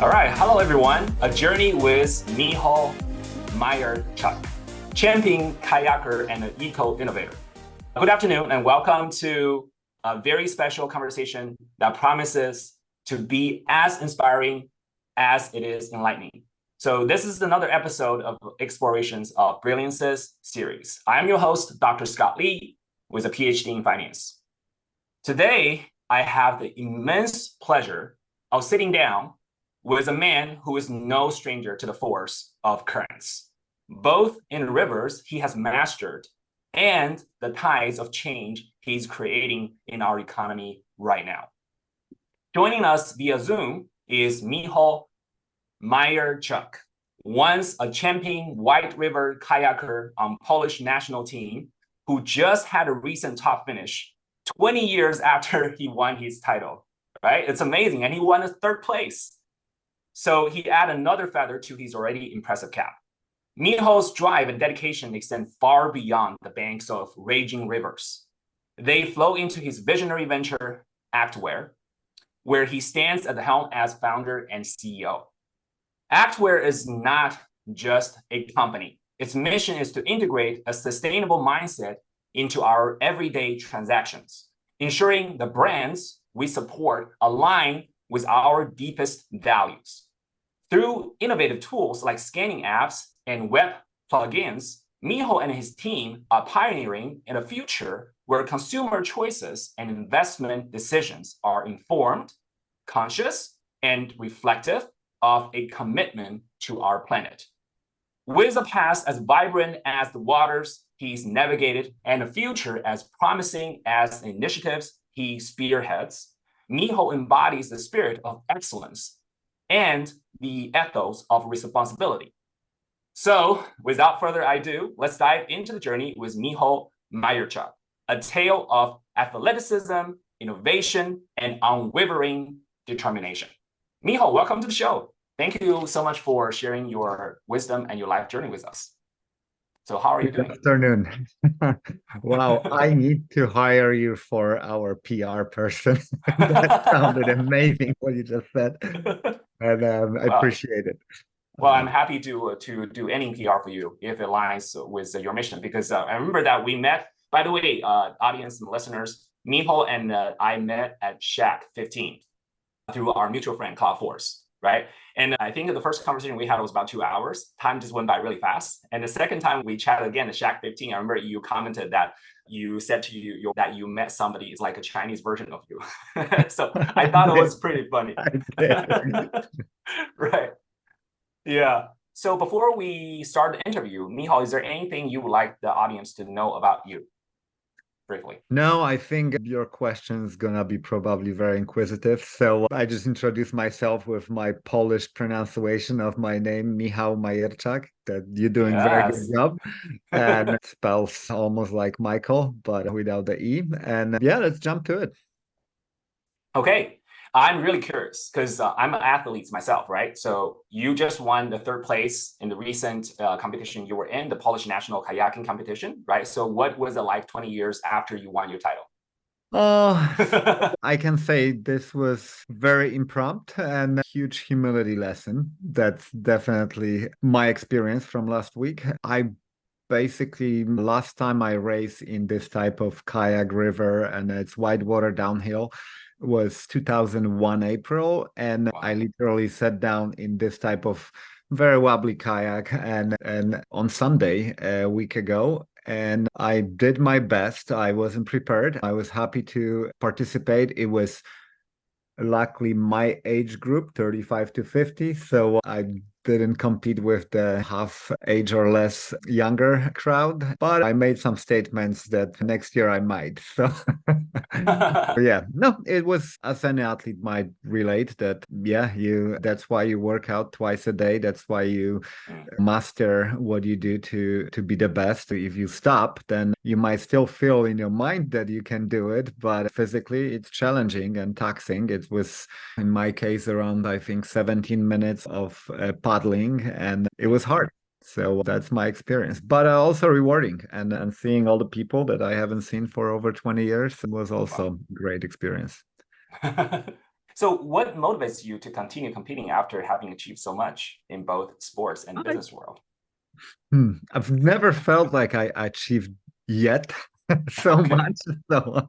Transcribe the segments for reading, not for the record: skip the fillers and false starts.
All right, hello everyone. A journey with Michal Majerczak, champion kayaker and an eco-innovator. Good afternoon and welcome to a very special conversation that promises to be as inspiring as it is enlightening. So this is another episode of Explorations of Brilliances series. I am your host, Dr. Scott Lee, with a PhD in finance. Today, I have the immense pleasure of sitting down with a man who is no stranger to the force of currents, both in rivers he has mastered and the tides of change he's creating in our economy right now. Joining us via Zoom is Michal Majerczak, once a champion white river kayaker on Polish national team who just had a recent top finish 20 years after he won his title, right? It's amazing. And he won a third place. So he added another feather to his already impressive cap. Michal's drive and dedication extend far beyond the banks of raging rivers. They flow into his visionary venture, Actaware, where he stands at the helm as founder and CEO. Actaware is not just a company. Its mission is to integrate a sustainable mindset into our everyday transactions, ensuring the brands we support align with our deepest values. Through innovative tools like scanning apps and web plugins, Michal and his team are pioneering in a future where consumer choices and investment decisions are informed, conscious, and reflective of a commitment to our planet. With a past as vibrant as the waters he's navigated and a future as promising as the initiatives he spearheads, Michal embodies the spirit of excellence and the ethos of responsibility. So, without further ado, let's dive into the journey with Michal Majerczak, a tale of athleticism, innovation, and unwavering determination. Michal, welcome to the show. Thank you so much for sharing your wisdom and your life journey with us. So how are you doing? Good afternoon. Wow, I need to hire you for our PR person. That sounded amazing what you just said, and I appreciate it. Well, I'm happy to do any PR for you if it aligns with your mission, because I remember that we met, by the way, audience and listeners, Michal and I met at Shack 15 through our mutual friend, Cloud Force, right? And I think the first conversation we had was about 2 hours. Time just went by really fast. And the second time we chatted again at Shack 15, I remember you commented that you said to you that you met somebody is like a Chinese version of you. So I thought it was pretty funny. Right. Yeah. So before we start the interview, Michal, is there anything you would like the audience to know about you? Briefly. No, I think your question is gonna be probably very inquisitive. So I just introduce myself with my Polish pronunciation of my name, Michal Majerczak, that you're doing very good job. And it spells almost like Michael, but without the E. And yeah, let's jump to it. Okay. I'm really curious because I'm an athlete myself, right? So you just won the third place in the recent competition you were in, the Polish national kayaking competition, right? So what was it like 20 years after you won your title? Oh, I can say this was very impromptu and a huge humility lesson. That's definitely my experience from last week. I basically, last time I raced in this type of kayak river and it's whitewater downhill was 2001 April, and Wow. I literally sat down in this type of very wobbly kayak and on Sunday a week ago, and I did my best. I wasn't prepared. I was happy to participate. It was luckily my age group, 35 to 50, so I didn't compete with the half age or less younger crowd, but I made some statements that next year I might. So yeah, no, it was, as any athlete might relate, that yeah, that's why you work out twice a day. That's why you master what you do to be the best. If you stop, then you might still feel in your mind that you can do it, but physically it's challenging and taxing. It was, in my case, around I think 17 minutes of paddling, and it was hard. So that's my experience, but also rewarding. And seeing all the people that I haven't seen for over 20 years was also a great experience. So what motivates you to continue competing after having achieved so much in both sports and I, business world? I've never felt like I achieved yet so Okay. much. So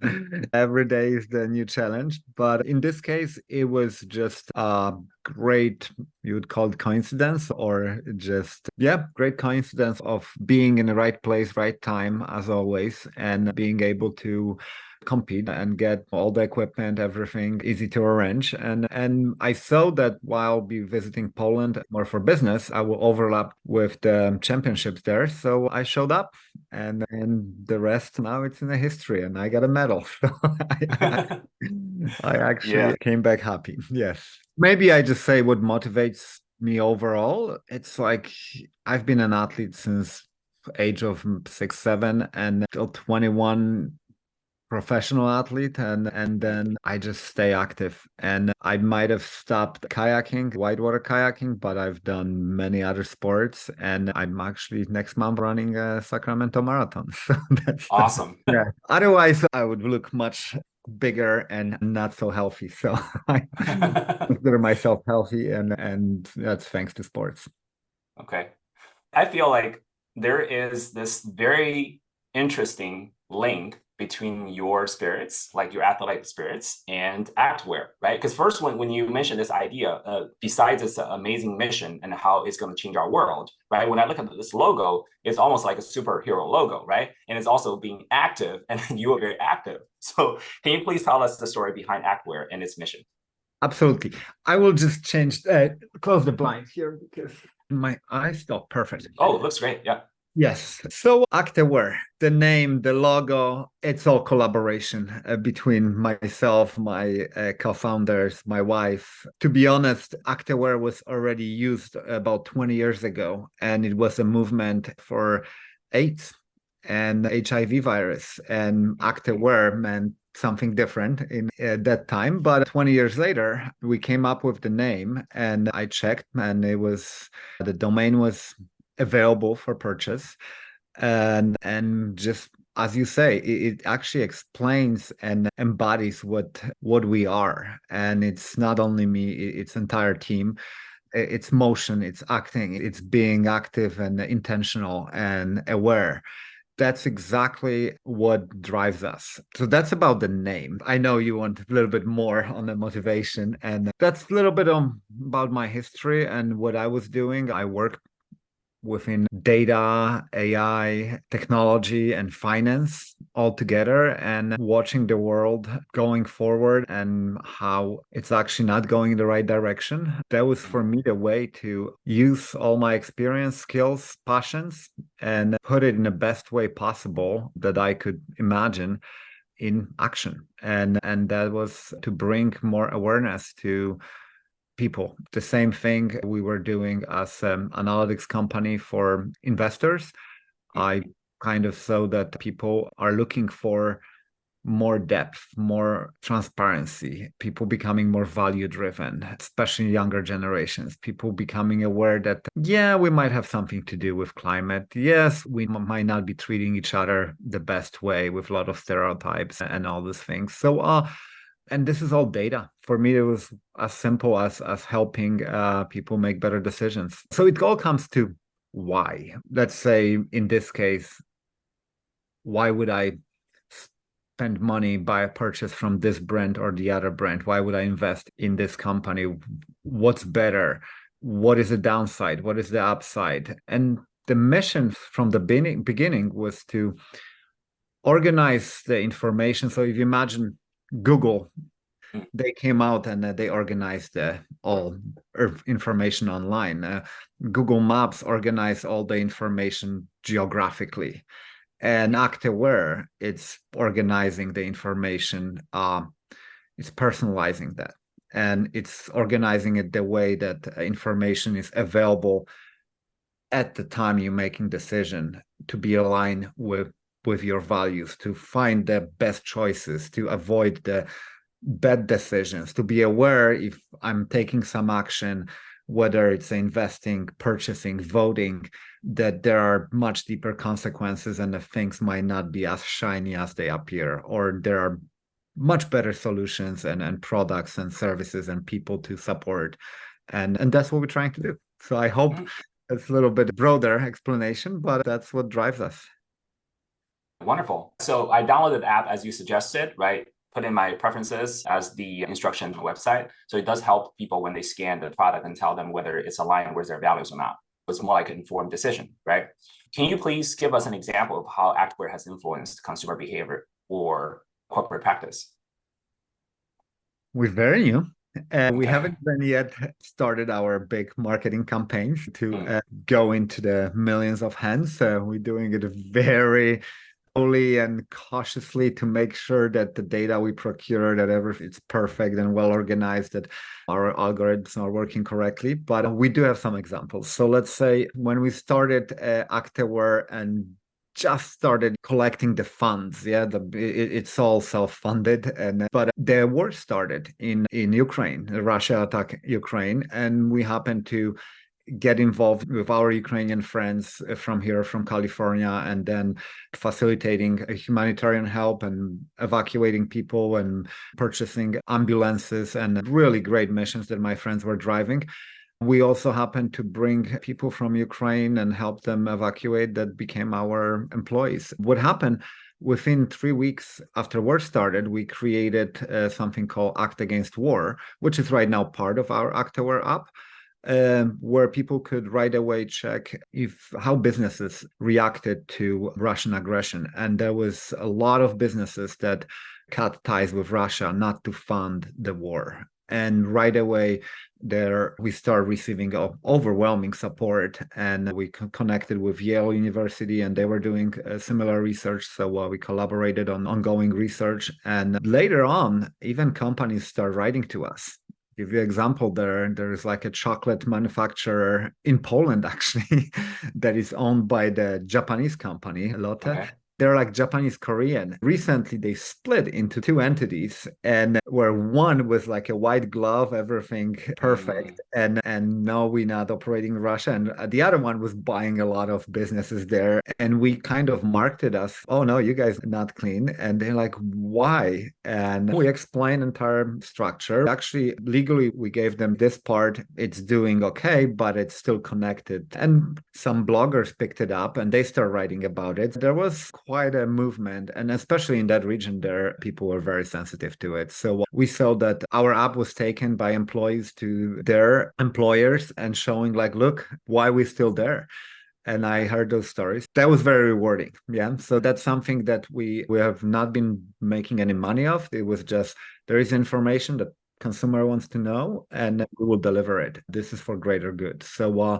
every day is the new challenge. But in this case, it was just a great, you would call it coincidence, or just, yeah, great coincidence of being in the right place, right time, as always, and being able to compete and get all the equipment, everything easy to arrange. And I saw that while be visiting Poland more for business, I will overlap with the championships there. So I showed up, and the rest now it's in the history, and I got a medal. So I actually Yeah. came back happy. Yes. Maybe I just say what motivates me overall. It's like I've been an athlete since age of 6, 7, and till 21 professional athlete, and then I just stay active. And I might have stopped kayaking, whitewater kayaking, but I've done many other sports, and I'm actually next month running a Sacramento Marathon. So that's Awesome. yeah. Otherwise, I would look much bigger and not so healthy. So I consider myself healthy, and that's thanks to sports. Okay. I feel like there is this very interesting link between your spirits, like your athletic spirits, and Actware, right? Because first, when you mentioned this idea, besides this amazing mission and how it's going to change our world, right? When I look at this logo, it's almost like a superhero logo, right? And it's also being active, and you are very active. So, can you please tell us the story behind Actware and its mission? Absolutely. I will just change, close the blinds here because my eyes stop perfect. Oh, it looks great. Yeah. Yes. So Actaware, the name, the logo, it's all collaboration between myself, my co-founders, my wife. To be honest, Actaware was already used about 20 years ago, and it was a movement for AIDS and HIV virus. And Actaware meant something different in that time. But 20 years later, we came up with the name, and I checked, and the domain was available for purchase, and just as you say, it actually explains and embodies what we are. And it's not only me, it's entire team. It's motion, it's acting, it's being active and intentional and aware. That's exactly what drives us. So that's about the name. I know you want a little bit more on the motivation, and that's a little bit about my history and what I was doing. I worked within data, AI, technology, and finance all together, and watching the world going forward and how it's actually not going in the right direction. That was for me the way to use all my experience, skills, passions, and put it in the best way possible that I could imagine in action. And that was to bring more awareness to people. The same thing we were doing as an analytics company for investors. I kind of saw that people are looking for more depth, more transparency, people becoming more value driven, especially younger generations, people becoming aware that, yeah, we might have something to do with climate. Yes, we might not be treating each other the best way with a lot of stereotypes and all these things. So, and this is all data. For me, it was as simple as helping people make better decisions. So it all comes to why. Let's say in this case, why would I spend money, buy a purchase from this brand or the other brand? Why would I invest in this company? What's better? What is the downside? What is the upside? And the mission from the beginning was to organize the information. So if you imagine Google, they came out and they organized all information online. Google Maps organized all the information geographically, and Actaware, it's organizing the information. It's personalizing that, and it's organizing it the way that information is available at the time you're making decision to be aligned with your values, to find the best choices, to avoid the bad decisions, to be aware if I'm taking some action, whether it's investing, purchasing, voting, that there are much deeper consequences and the things might not be as shiny as they appear, or there are much better solutions and products and services and people to support. And that's what we're trying to do. So I hope it's a little bit broader explanation, but that's what drives us. Wonderful. So I downloaded the app as you suggested, right? Put in my preferences as the instruction on the website. So it does help people when they scan the product and tell them whether it's aligned with their values or not. It's more like an informed decision, right? Can you please give us an example of how Actaware has influenced consumer behavior or corporate practice? We're very new. We Okay. haven't even yet started our big marketing campaigns to go into the millions of hands. We're doing it very slowly and cautiously to make sure that the data we procure, that it's perfect and well organized, that our algorithms are working correctly. But we do have some examples. So let's say when we started Actaware and just started collecting the funds. It's all self-funded, but the war started in Ukraine. Russia attacked Ukraine, and we happened to get involved with our Ukrainian friends from here, from California, and then facilitating humanitarian help and evacuating people and purchasing ambulances and really great missions that my friends were driving. We also happened to bring people from Ukraine and help them evacuate that became our employees. What happened within 3 weeks after war started, we created something called Act Against War, which is right now part of our Actaware app, where people could right away check how businesses reacted to Russian aggression. And there was a lot of businesses that cut ties with Russia not to fund the war. And right away, there we start receiving overwhelming support, and we connected with Yale University, and they were doing similar research. So we collaborated on ongoing research, and later on, even companies start writing to us. Give you an example, there's like a chocolate manufacturer in Poland actually that is owned by the Japanese company Lotte. Okay. They're like Japanese Korean. Recently, they split into two entities, and where one was like a white glove, everything perfect, and now we're not operating in Russia, and the other one was buying a lot of businesses there, and we kind of marked it as, oh no, you guys are not clean, and they're like, why? And we explained entire structure. Actually, legally, we gave them this part. It's doing okay, but it's still connected, and some bloggers picked it up, and they started writing about it. There was quite a movement, and especially in that region there, people were very sensitive to it. So we saw that our app was taken by employees to their employers and showing like, look, why we still there. And I heard those stories. That was very rewarding. Yeah. So that's something that we have not been making any money of. It was just, there is information that consumer wants to know, and we will deliver it. This is for greater good. So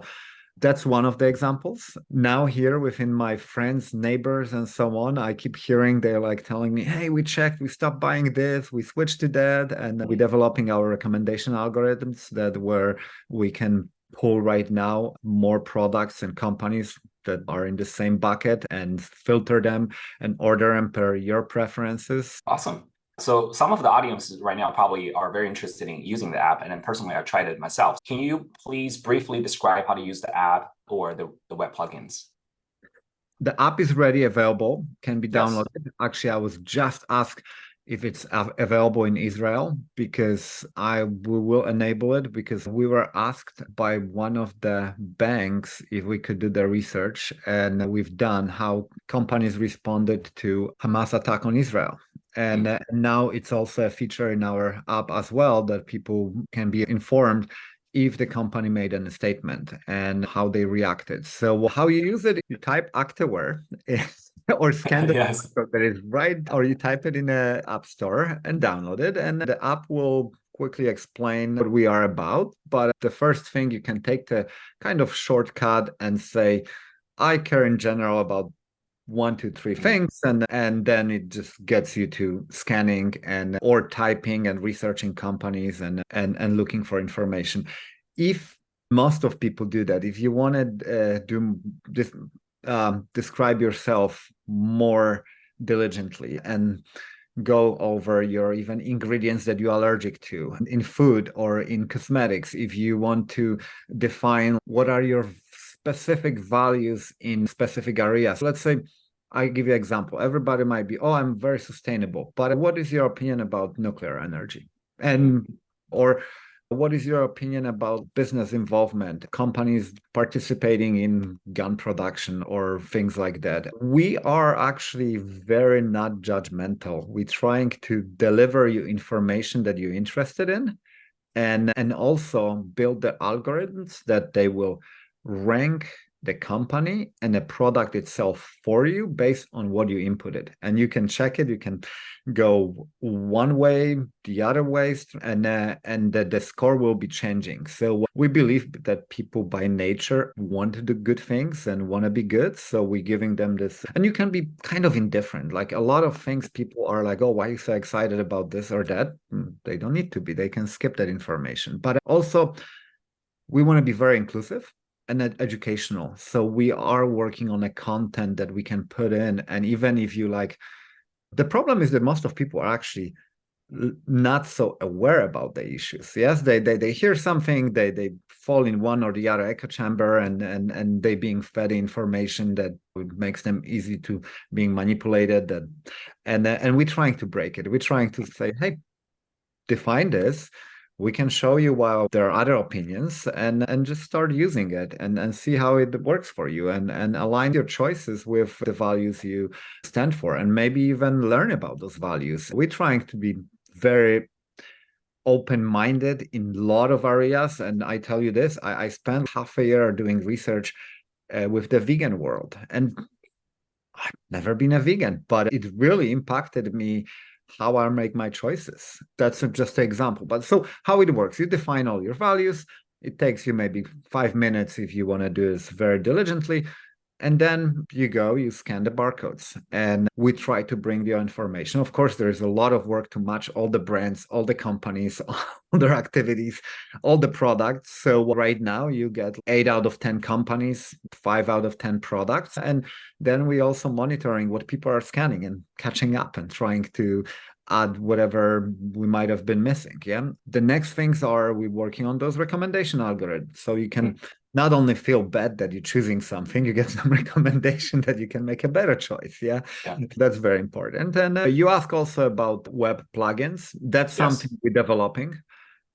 that's one of the examples. Now here within my friends, neighbors, and so on, I keep hearing they're like telling me, hey, we checked, we stopped buying this, we switched to that, and we're developing our recommendation algorithms that where we can pull right now more products and companies that are in the same bucket and filter them and order them per your preferences. Awesome. So some of the audiences right now probably are very interested in using the app. And then personally, I've tried it myself. Can you please briefly describe how to use the app or the web plugins? The app is ready, available, can be downloaded. Yes. Actually, I was just asked if it's available in Israel, because we will enable it, because we were asked by one of the banks if we could do the research, and we've done how companies responded to Hamas attack on Israel. And now it's also a feature in our app as well, that people can be informed if the company made a statement and how they reacted. So how you use it, you type Actaware or scan the Yes. code that is right, or you type it in an app store and download it, and the app will quickly explain what we are about. But the first thing, you can take the kind of shortcut and say, I care in general about 1, 2, 3 things, and then it just gets you to scanning and or typing and researching companies and looking for information. If most of people do that, if you want to do this, describe yourself more diligently and go over your even ingredients that you're allergic to in food or in cosmetics, if you want to define what are your specific values in specific areas. Let's say I give you an example. Everybody might be, oh, I'm very sustainable, but what is your opinion about nuclear energy? And or what is your opinion about business involvement, companies participating in gun production or things like that? We are actually very not judgmental. We're trying to deliver you information that you're interested in and also build the algorithms that they will rank the company and the product itself for you based on what you inputted. And you can check it. You can go one way, the other ways, and the score will be changing. So we believe that people by nature want to do good things and want to be good. So we're giving them this, and you can be kind of indifferent. Like a lot of things, people are like, "Oh, why are you so excited about this or that?" They don't need to be. They can skip that information. But also, we want to be very inclusive and educational. So we are working on a content that we can put in. And even if you like, the problem is that most of people are actually not so aware about the issues. Yes, they hear something, they fall in one or the other echo chamber, and they being fed information that makes them easy to being manipulated. And we're trying to break it. We're trying to say, hey, define this. We can show you while there are other opinions and just start using it and see how it works for you and align your choices with the values you stand for and maybe even learn about those values. We're trying to be very open-minded in a lot of areas. And I tell you this, I spent half a year doing research with the vegan world. And I've never been a vegan, but it really impacted me how I make my choices. That's just an example. But so how it works, you define all your values. It takes you maybe 5 minutes if you want to do this very diligently. And then you go, you scan the barcodes, and we try to bring the information. Of course, there's a lot of work to match all the brands, all the companies, all their activities, all the products. So right now you get 8 out of 10 companies, 5 out of 10 products. And then we also monitoring what people are scanning and catching up and trying to add whatever we might have been missing. Yeah. The next things are we're working on those recommendation algorithms. So you can not only feel bad that you're choosing something, you get some recommendation that you can make a better choice. Yeah. That's very important. And you ask also about web plugins. That's something we're developing.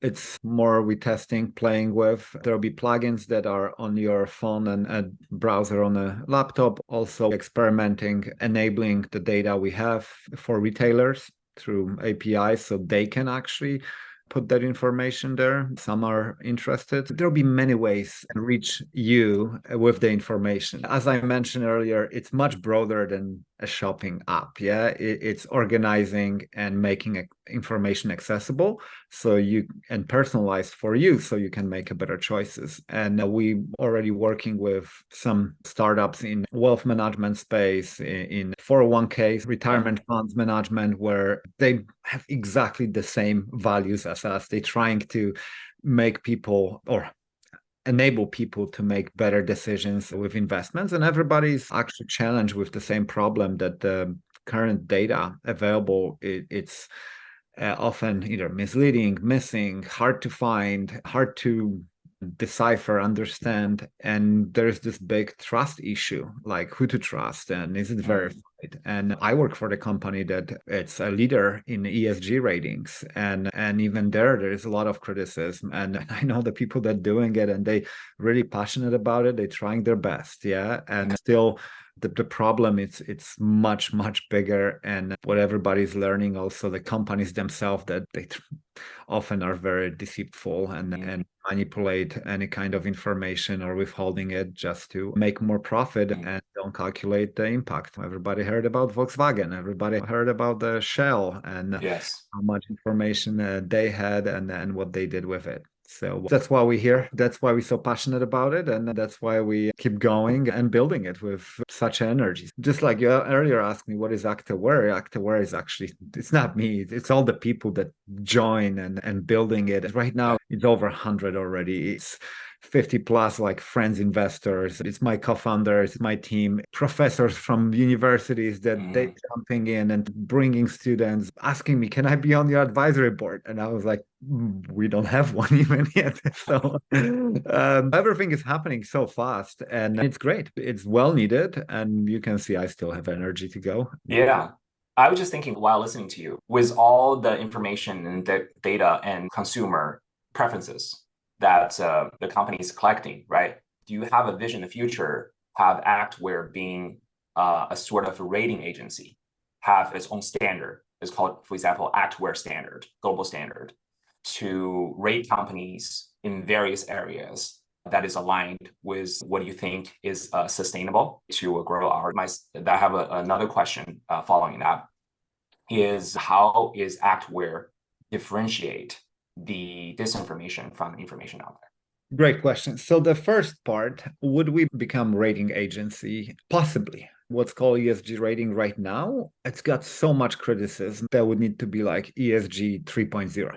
It's more we testing, playing with. There'll be plugins that are on your phone and a browser on a laptop, also experimenting, enabling the data we have for retailers through APIs so they can actually put that information there. Some are interested. There'll be many ways to reach you with the information. As I mentioned earlier, it's much broader than a shopping app. Yeah, it's organizing and making information accessible so you and personalized for you so you can make a better choices. And we already working with some startups in wealth management space, in 401k retirement funds management, where they have exactly the same values as us. They're trying to make people or enable people to make better decisions with investments, and everybody's actually challenged with the same problem that the current data available it's often either misleading, missing, hard to find, hard to decipher, understand, and there's this big trust issue, like who to trust and is it verified. And I work for the company that it's a leader in ESG ratings, and even there is a lot of criticism, and I know the people that doing it and they really passionate about it, they're trying their best. And still the problem it's much bigger, and what everybody's learning, also the companies themselves, that they often are very deceitful and manipulate any kind of information or withholding it just to make more profit and don't calculate the impact. Everybody heard about Volkswagen, everybody heard about the Shell and how much information they had and what they did with it. So that's why we're here. That's why we're so passionate about it. And that's why we keep going and building it with such energy. Just like you earlier asked me, what is Actaware? Actaware is actually, it's not me. It's all the people that join and building it. Right now, it's over 100 already. It's 50 plus like friends, investors. It's my co-founders, my team, professors from universities that they jumping in and bringing students, asking me, can I be on your advisory board? And I was like, we don't have one even yet. So everything is happening so fast and it's great. It's well needed. And you can see I still have energy to go. Yeah. I was just thinking while listening to you, with all the information and the data and consumer preferences that the company is collecting, right? Do you have a vision in the future, have Actware being a sort of a rating agency, have its own standard? It's called, for example, Actware standard, global standard, to rate companies in various areas that is aligned with what you think is sustainable to grow our. I have another question following that is how is Actware differentiate the disinformation from the information out there? Great question. So the first part, would we become rating agency? Possibly. What's called ESG rating right now, it's got so much criticism that would need to be like ESG 3.0.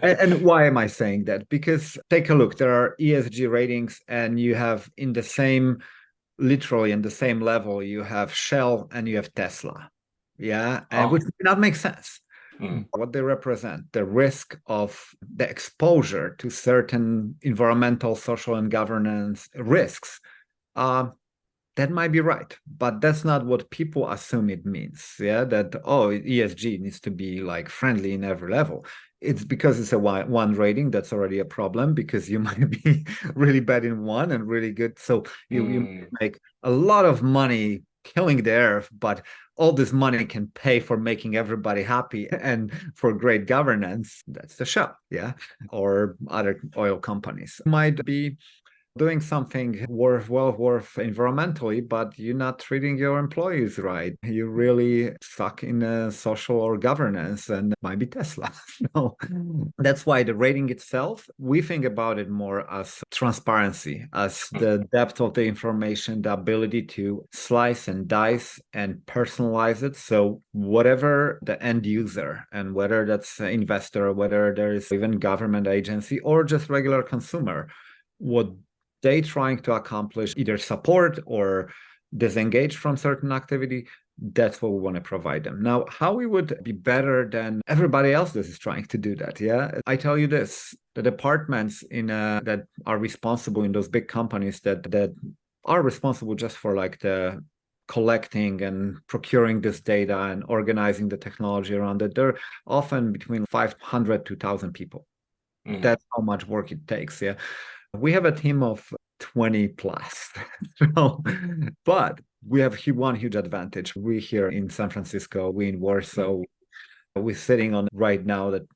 And why am I saying that? Because take a look, there are ESG ratings and you have in the same, literally in the same level, you have Shell and you have Tesla. Yeah. And which does not make sense. What they represent, the risk of the exposure to certain environmental, social, and governance risks, that might be right, but that's not what people assume it means. Yeah, that, oh, ESG needs to be like friendly in every level. It's because it's a one rating that's already a problem because you might be really bad in one and really good. So you make a lot of money killing the earth, but all this money can pay for making everybody happy and for great governance. That's the show, yeah. Or other oil companies might be doing something worth environmentally, but you're not treating your employees right. You really suck in social or governance, and might be Tesla. No, that's why the rating itself, we think about it more as transparency, as the depth of the information, the ability to slice and dice and personalize it. So whatever the end user, and whether that's an investor, whether there is even government agency or just regular consumer, what they trying to accomplish, either support or disengage from certain activity, that's what we want to provide them. Now, how we would be better than everybody else that is trying to do that, yeah? I tell you this, the departments that are responsible in those big companies that are responsible just for like the collecting and procuring this data and organizing the technology around it, they're often between 500 to 1,000 people. That's how much work it takes, yeah? We have a team of 20 plus, but we have one huge advantage. We here in San Francisco, we in Warsaw, we're sitting on right now the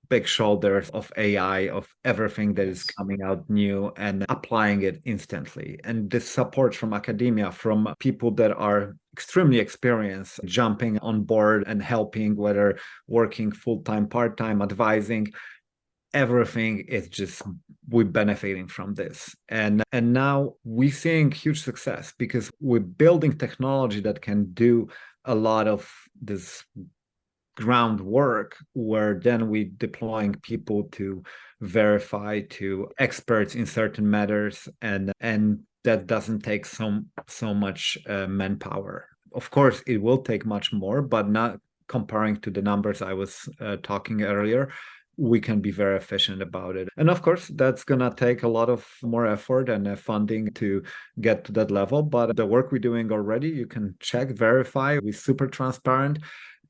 big shoulders of AI, of everything that is coming out new and applying it instantly. And this support from academia, from people that are extremely experienced, jumping on board and helping, whether working full-time, part-time, advising, everything is just, we're benefiting from this. And now we're seeing huge success because we're building technology that can do a lot of this groundwork, where then we're deploying people to verify, to experts in certain matters, and that doesn't take so much manpower. Of course, it will take much more, but not comparing to the numbers I was talking earlier. We can be very efficient about it. And of course, that's going to take a lot of more effort and funding to get to that level. But the work we're doing already, you can check, verify. We're super transparent.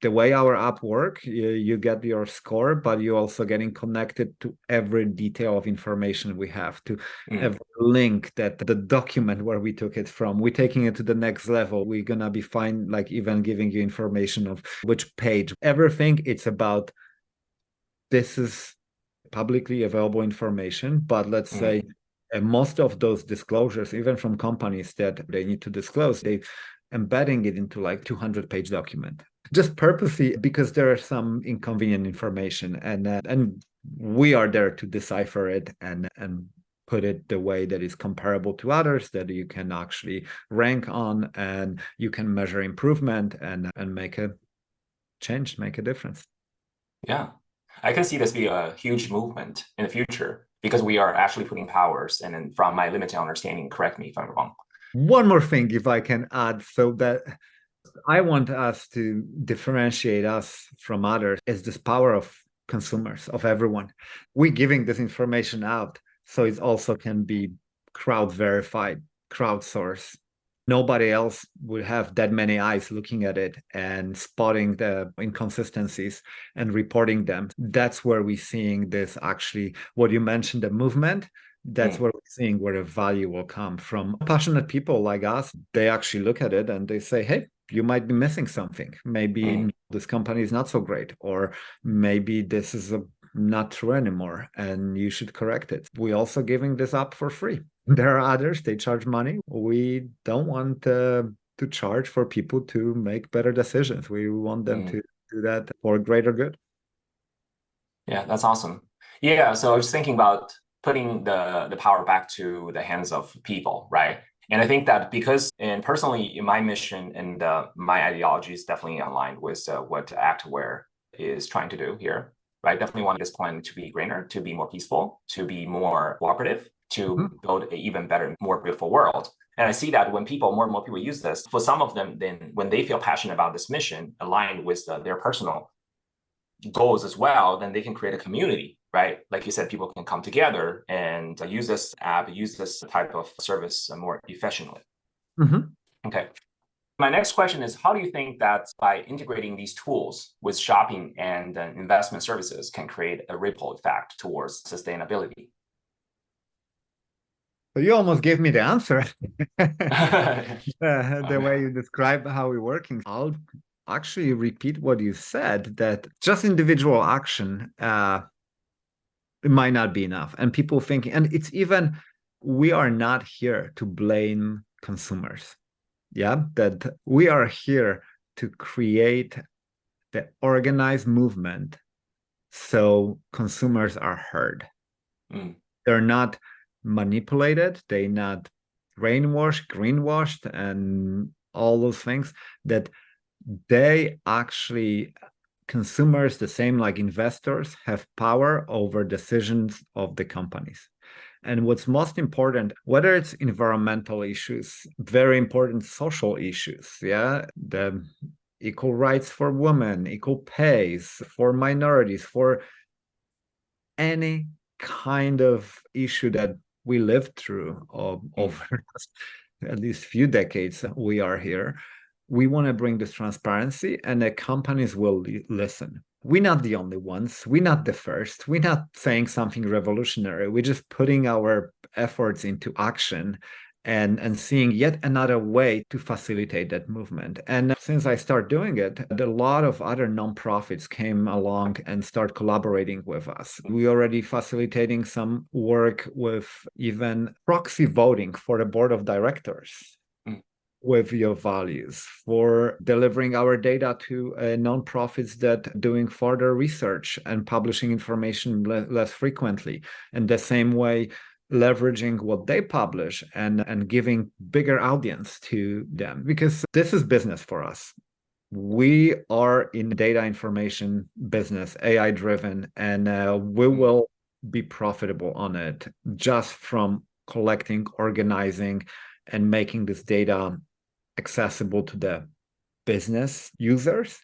The way our app works, you get your score, but you're also getting connected to every detail of information we have, to every link, that the document where we took it from. We're taking it to the next level. We're going to be fine, like even giving you information of which page. Everything, it's about, this is publicly available information, but let's say most of those disclosures, even from companies that they need to disclose, they embedding it into like 200-page document, just purposely because there are some inconvenient information, and we are there to decipher it and put it the way that is comparable to others, that you can actually rank on, and you can measure improvement and make a change, make a difference. Yeah. I can see this be a huge movement in the future. because we are actually putting powers. And then from my limited understanding, correct me if I'm wrong. One more thing, if I can add, so that I want us to differentiate us from others is this power of consumers, of everyone. We're giving this information out, so it also can be crowd verified, crowdsourced. Nobody else would have that many eyes looking at it and spotting the inconsistencies and reporting them. That's where we're seeing this actually, what you mentioned, the movement. That's where we're seeing where the value will come from. Passionate people like us, they actually look at it and they say, hey, you might be missing something. Maybe this company is not so great, or maybe this is not true anymore and you should correct it. We're also giving this up for free. There are others, they charge money. We don't want to charge for people to make better decisions. We want them to do that for greater good. Yeah, that's awesome. Yeah, so I was thinking about putting the power back to the hands of people, right? And I think that because, and personally, my mission and my ideology is definitely aligned with what Actaware is trying to do here, right? Definitely want this planet to be greener, to be more peaceful, to be more cooperative, to build an even better, more beautiful world. And I see that when more and more people use this, for some of them, then when they feel passionate about this mission, aligned with their personal goals as well, then they can create a community, right? Like you said, people can come together and use this app, use this type of service more efficiently. Okay. My next question is, how do you think that by integrating these tools with shopping and investment services can create a ripple effect towards sustainability? So you almost gave me the answer. The way you describe how we're working. I'll actually repeat what you said, that just individual action it might not be enough. And people thinking, and it's even, we are not here to blame consumers. Yeah, that we are here to create the organized movement so consumers are heard. They're not manipulated, they're not brainwashed, greenwashed, and all those things, that they actually, consumers, the same like investors, have power over decisions of the companies. And what's most important, whether it's environmental issues, very important social issues, yeah, the equal rights for women, equal pays for minorities, for any kind of issue that we lived through over at least few decades we are here, we want to bring this transparency, and the companies will listen. We're not the only ones. We're not the first. We're not saying something revolutionary. We're just putting our efforts into action and seeing yet another way to facilitate that movement. And since I started doing it, a lot of other nonprofits came along and start collaborating with us. We're already facilitating some work with even proxy voting for the board of directors with your values, for delivering our data to nonprofits that doing further research and publishing information less frequently. And the same way, leveraging what they publish and giving bigger audience to them, because this is business for us. We are in data information business, AI driven, and we will be profitable on it just from collecting, organizing, and making this data accessible to the business users,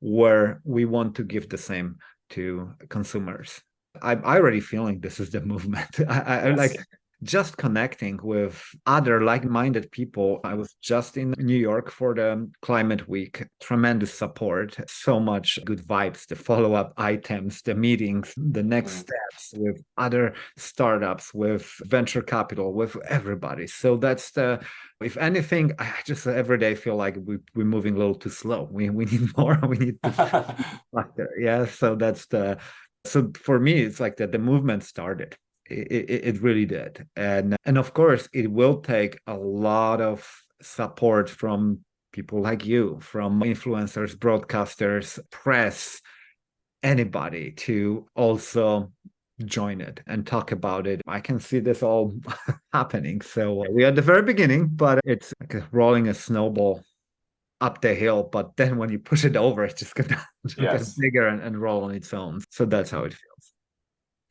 where we want to give the same to consumers. I'm already feeling this is the movement. I Yes. like just connecting with other like-minded people. I was just in New York for the Climate Week. Tremendous support, so much good vibes, the follow-up items, the meetings, the next steps with other startups, with venture capital, with everybody. So that's the, if anything, I just every day feel like we're moving a little too slow. We need more. We need to faster. Yeah. So that's the, so for me, it's like that the movement started. It really did. And of course, it will take a lot of support from people like you, from influencers, broadcasters, press, anybody to also join it and talk about it. I can see this all happening. So we're at the very beginning, but it's like rolling a snowball up the hill. But then when you push it over, it's just gonna get bigger and roll on its own. So that's how it feels.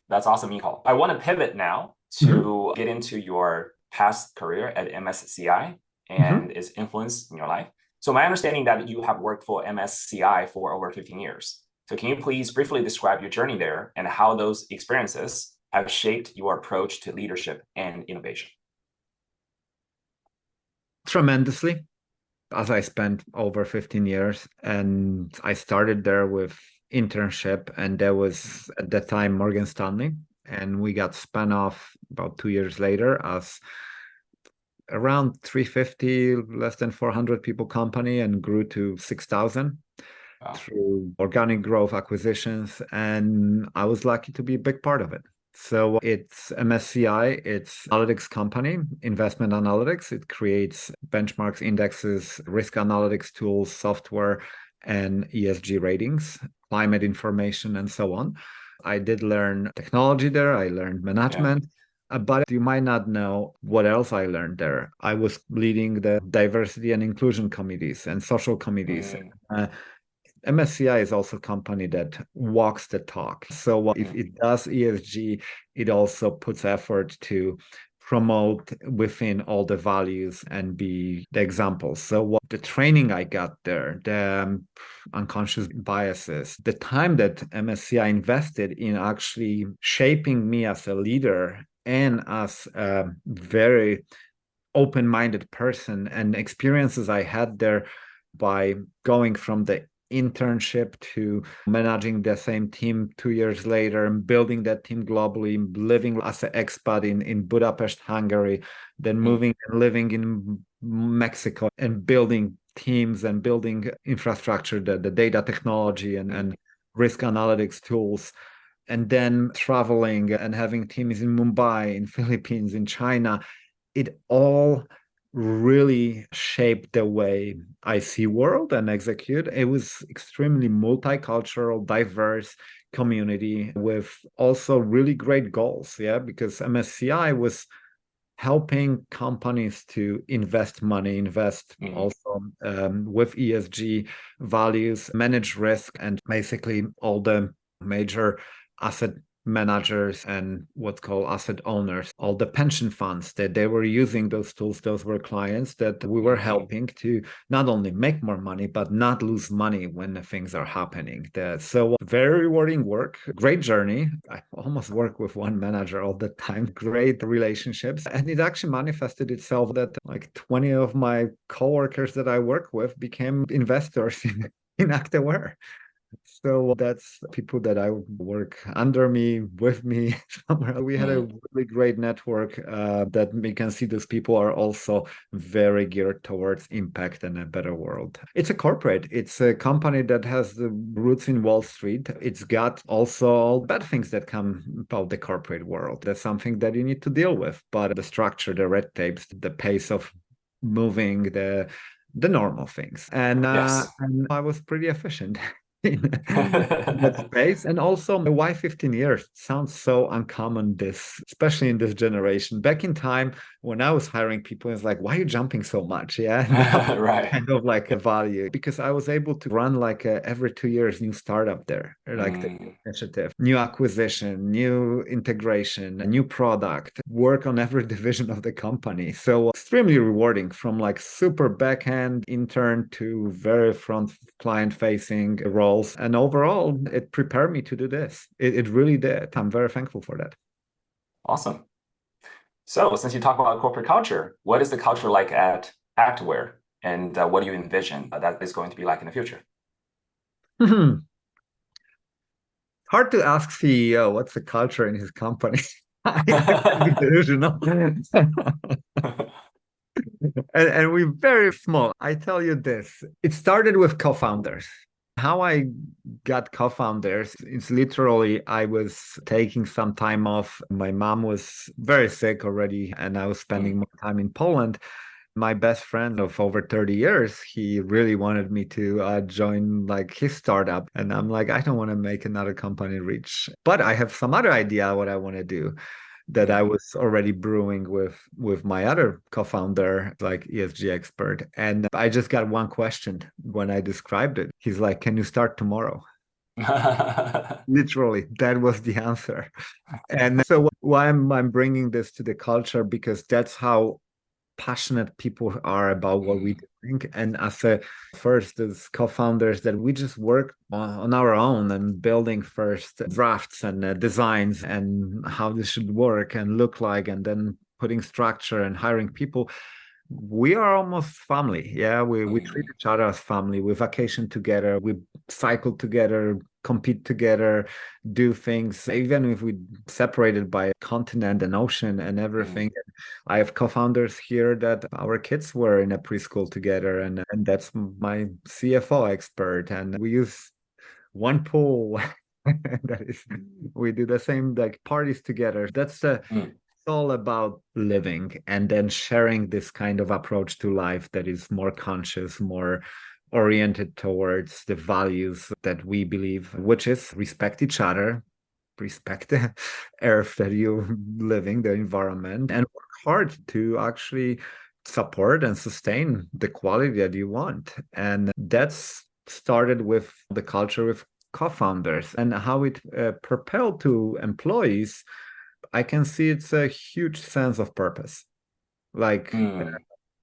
That's awesome, Michal. I want to pivot now Mhm. to get into your past career at MSCI Mhm. and its influence in your life. So my understanding that you have worked for MSCI for over 15 years. So can you please briefly describe your journey there and how those experiences have shaped your approach to leadership and innovation? Tremendously, as I spent over 15 years, and I started there with internship, and there was at that time Morgan Stanley, and we got spun off about 2 years later as around 350, less than 400 people company, and grew to 6,000 Wow. through organic growth acquisitions. And I was lucky to be a big part of it. So it's MSCI, it's analytics company, investment analytics. It creates benchmarks, indexes, risk analytics tools, software, and ESG ratings, climate information, and so on. I did learn technology there. I learned Yeah. management. But you might not know what else I learned there. I was leading the diversity and inclusion committees and social committees. Mm, Uh, MSCI is also a company that walks the talk. So if mm, it does ESG, it also puts effort to promote within all the values and be the example. So what the training I got there, the unconscious biases, the time that MSCI invested in actually shaping me as a leader and as a very open-minded person, and experiences I had there by going from the internship to managing the same team 2 years later and building that team globally, living as an expat in Budapest, Hungary, then mm, moving and living in Mexico and building teams and building infrastructure, the data technology mm, and risk analytics tools, and then traveling and having teams in Mumbai, in Philippines, in China. It all really shaped the way I see world and execute. It was extremely multicultural, diverse community with also really great goals. Yeah, because MSCI was helping companies to invest money, invest mm. also with ESG values, manage risk, and basically all the major asset managers and what's called asset owners, all the pension funds that they were using those tools, those were clients that we were Mm-hmm. helping to not only make more money, but not lose money when the things are happening. So very rewarding work, great journey. I almost work with one manager all the time, great relationships. And it actually manifested itself that like 20 of my coworkers that I work with became investors in Actaware. So that's people that I work under me, with me. Somewhere. We had a Mm, really great network that we can see those people are also very geared towards impact and a better world. It's a corporate, it's a company that has the roots in Wall Street. It's got also all bad things that come about the corporate world. That's something that you need to deal with. But the structure, the red tapes, the pace of moving, the normal things. yes. And I was pretty efficient in that space. And also, why 15 years sounds so uncommon, this, especially in this generation. Back in time when I was hiring people, it's like, why are you jumping so much? Yeah. Now Right. kind of like a value because I was able to run like every 2 years new startup there, like the Mm, initiative, new acquisition, new integration, a new product, work on every division of the company. So extremely rewarding from like super backend intern to very front client facing roles. And overall, it prepared me to do this. It really did. I'm very thankful for that. awesome. So since you talk about corporate culture, what is the culture like at Actaware? And what do you envision that is going to be like in the future? Hard to ask CEO what's the culture in his company. I can be delusional. And we're very small. I tell you this, it started with co-founders. How I got co-founders, it's literally I was taking some time off. My mom was very sick already, and I was spending Mm, more time in Poland. My best friend of over 30 years, he really wanted me to join like his startup. And I'm like, I don't want to make another company rich, but I have some other idea what I want to do that I mm. was already brewing with my other co-founder, like ESG expert. And I just got one question when I described it. He's like, "Can you start tomorrow?" Literally, that was the answer. And so why I'm bringing this to the culture, because that's how passionate people are about what we Mm, doing. And as a first as co-founders, that we just work on our own and building first drafts and designs and how this should work and look like, and then putting structure and hiring people. We are almost family. Yeah, we treat mm, each other as family. We vacation together, we cycle together, compete together, do things, even if we separated by a continent and ocean and mm, everything. I have co-founders here that our kids were in a preschool together, and that's my CFO expert, and we use one pool. That is, we do the same like parties together. That's mm, it's all about living and then sharing this kind of approach to life that is more conscious, more oriented towards the values that we believe, which is respect each other, respect the earth that you living, the environment, and work hard to actually support and sustain the quality that you want. And that's started with the culture with co-founders, and how it propelled to employees. I can see it's a huge sense of purpose, like mm,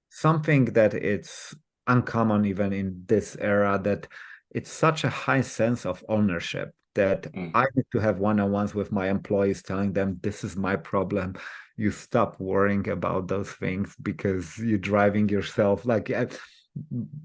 something that it's uncommon even in this era, that it's such a high sense of ownership that mm, I need to have one-on-ones with my employees telling them this is my problem. You stop worrying about those things because you're driving yourself. Like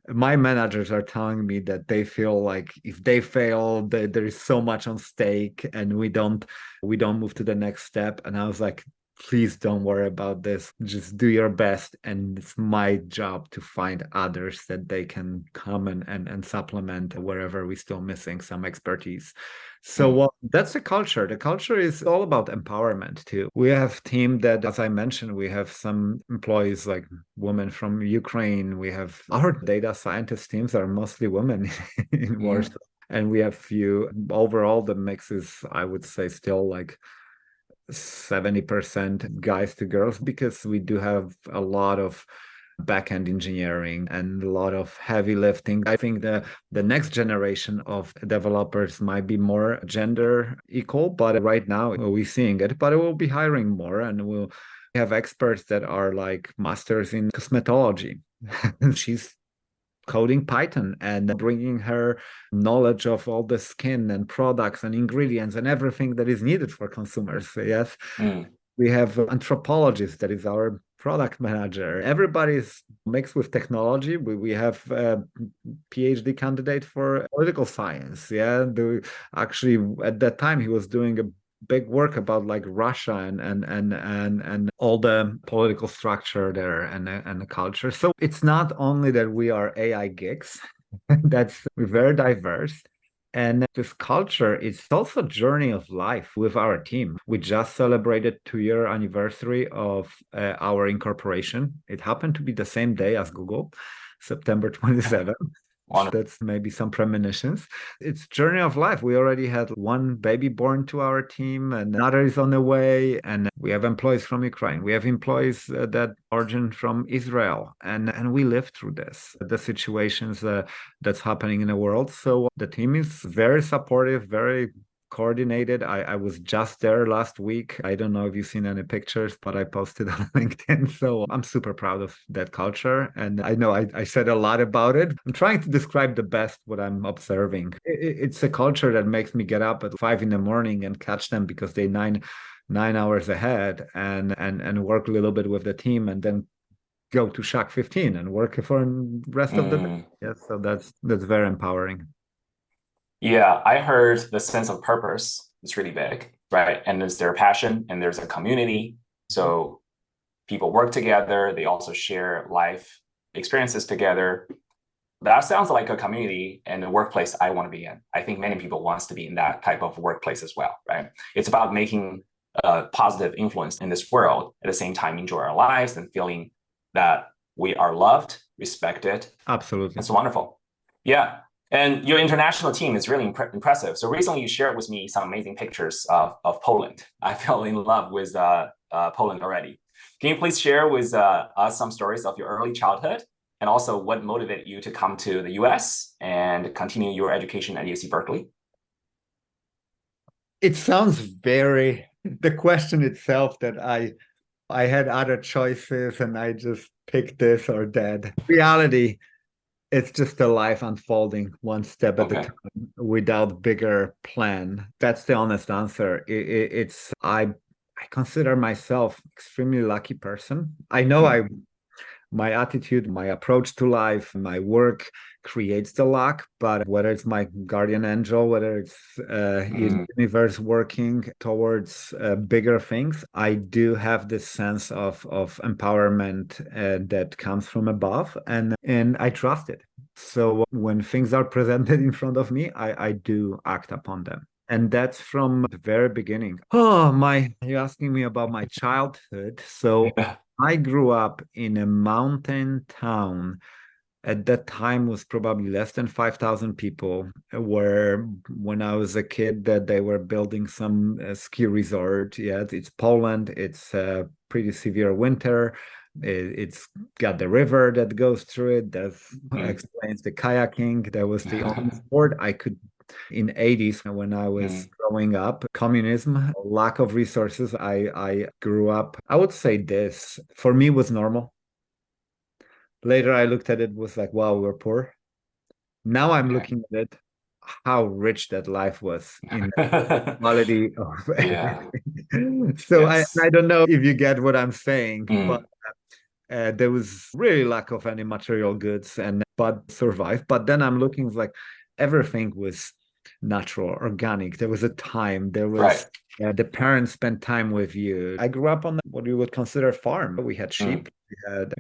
my managers are telling me that they feel like if they fail, there is so much on stake, and we don't move to the next step. And I was like, please don't worry about this. Just do your best. And it's my job to find others that they can come and supplement wherever we're still missing some expertise. So mm, that's the culture. The culture is all about empowerment too. We have team that, as I mentioned, we have some employees like women from Ukraine. We have our data scientist teams are mostly women in mm, Warsaw. And we have few overall, the mix is, I would say, still like 70% guys to girls, because we do have a lot of back-end engineering and a lot of heavy lifting. I think the next generation of developers might be more gender equal, but right now we're seeing it, but we'll be hiring more, and we'll have experts that are like masters in cosmetology. She's coding Python and bringing her knowledge of all the skin and products and ingredients and everything that is needed for consumers. Yes, mm, we have anthropologists that is our product manager. Everybody's mixed with technology. We have a PhD candidate for political science. Yeah, actually at that time he was doing a big work about like Russia and all the political structure there and the culture. So it's not only that we are AI geeks, that's very diverse. And this culture is also a journey of life with our team. We just celebrated 2-year anniversary of our incorporation. It happened to be the same day as Google, September 27th. wonderful. That's maybe some premonitions. It's journey of life. We already had one baby born to our team, and another is on the way. And we have employees from Ukraine. We have employees that origin from Israel, and we live through this, the situations that's happening in the world. So the team is very supportive, very coordinated. I was just there last week. I don't know if you've seen any pictures, but I posted on LinkedIn. So I'm super proud of that culture. And I know I said a lot about it. I'm trying to describe the best what I'm observing. It's a culture that makes me get up at 5 in the morning and catch them because they nine hours ahead, and work a little bit with the team, and then go to Shack 15 and work for the rest of the day. Mm. Yes, so that's very empowering. Yeah, I heard the sense of purpose is really big, right? And there's their passion and there's a community. So people work together, they also share life experiences together. That sounds like a community and a workplace I want to be in. I think many people wants to be in that type of workplace as well, right? It's about making a positive influence in this world, at the same time enjoy our lives and feeling that we are loved, respected. Absolutely. That's wonderful. Yeah. And your international team is really impressive. So recently you shared with me some amazing pictures of Poland. I fell in love with Poland already. Can you please share with us some stories of your early childhood and also what motivated you to come to the US and continue your education at UC Berkeley? It sounds very, the question itself that I had other choices and I just picked this or that. Reality, it's just a life unfolding one step at a Okay. time without bigger plan. That's the honest answer. It's I consider myself extremely lucky person. I know Mm, I my attitude, my approach to life, my work creates the luck. But whether it's my guardian angel, whether it's mm, universe working towards bigger things, I do have this sense of empowerment that comes from above, and I trust it. So when things are presented in front of me, I do act upon them. And that's from the very beginning. Oh, you're asking me about my childhood. So yeah. I grew up in a mountain town. At that time was probably less than 5,000 people, where when I was a kid that they were building some ski resort. Yeah, it's Poland. It's a pretty severe winter. It's got the river that goes through it. That Mm, explains the kayaking. That was the only sport I could in 80s when I was mm, growing up. Communism, lack of resources. I grew up, I would say this for me was normal. Later I looked at it, was like, wow, we're poor. Now I'm okay. looking at it, how rich that life was in quality of Yeah. everything. So Yes. I don't know if you get what I'm saying, but Mm, there was really lack of any material goods and but survived. But then I'm looking like everything was natural, organic. There was a time, there right. was the parents spent time with you. I grew up on what you would consider farm. We had Mm,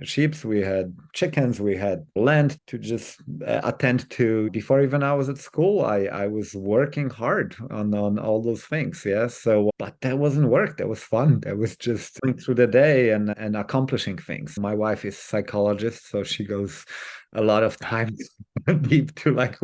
sheep, we had chickens, we had land to just attend to. Before even I was at school, I was working hard on all those things. Yeah. So, but that wasn't work. That was fun. That was just going through the day and accomplishing things. My wife is psychologist, so she goes a lot of times deep to like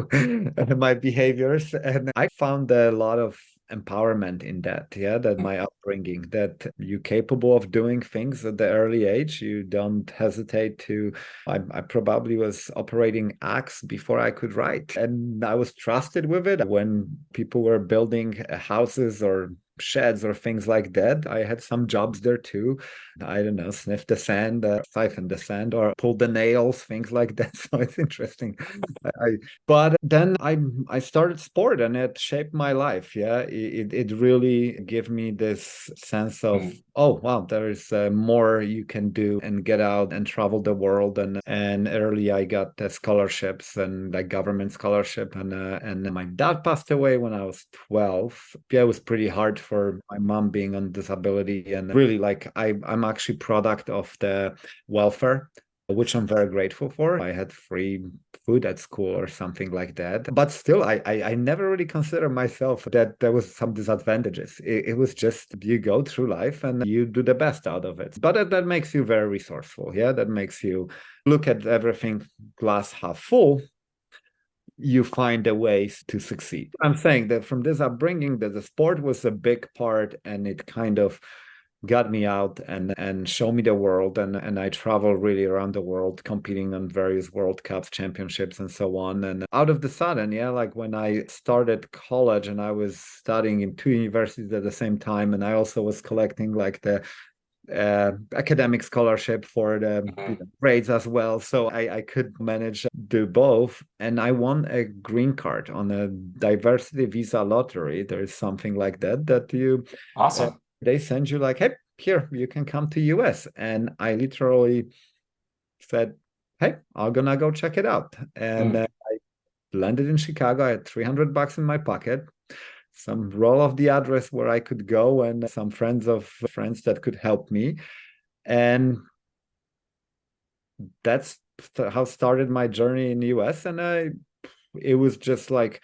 my behaviors, and I found a lot of empowerment in that. Yeah, that mm, my upbringing, that you're capable of doing things at the early age. You don't hesitate to. I probably was operating axe before I could write, and I was trusted with it when people were building houses or sheds or things like that. I had some jobs there too. I don't know, sniff the sand, siphon the sand, or pull the nails, things like that. So it's interesting. I but then I started sport and it shaped my life. Yeah, it really gave me this sense of, mm, oh wow, there is more you can do and get out and travel the world. And early I got scholarships and like government scholarship, and my dad passed away when I was 12. Yeah, it was pretty hard for my mom being on disability, and really like I'm actually product of the welfare, which I'm very grateful for. I had free food at school or something like that. But still, I never really consider myself that there was some disadvantages. It was just you go through life and you do the best out of it. But that makes you very resourceful. Yeah, that makes you look at everything glass half full. You find the ways to succeed. I'm saying that from this upbringing, that the sport was a big part, and it kind of got me out and show me the world, and I travel really around the world competing on various World Cups, championships, and so on. And out of the sudden, yeah, like when I started college and I was studying in two universities at the same time, and I also was collecting like the academic scholarship for the mm, grades as well. So I could manage do both. And I won a green card on a diversity visa lottery. There is something like that that you awesome. they send you like, hey, here, you can come to US. And I literally said, hey, I'm gonna go check it out. And Mm, landed in Chicago. I had $300 in my pocket, some roll of the address where I could go, and some friends of friends that could help me. And that's how started my journey in the US. And it was just like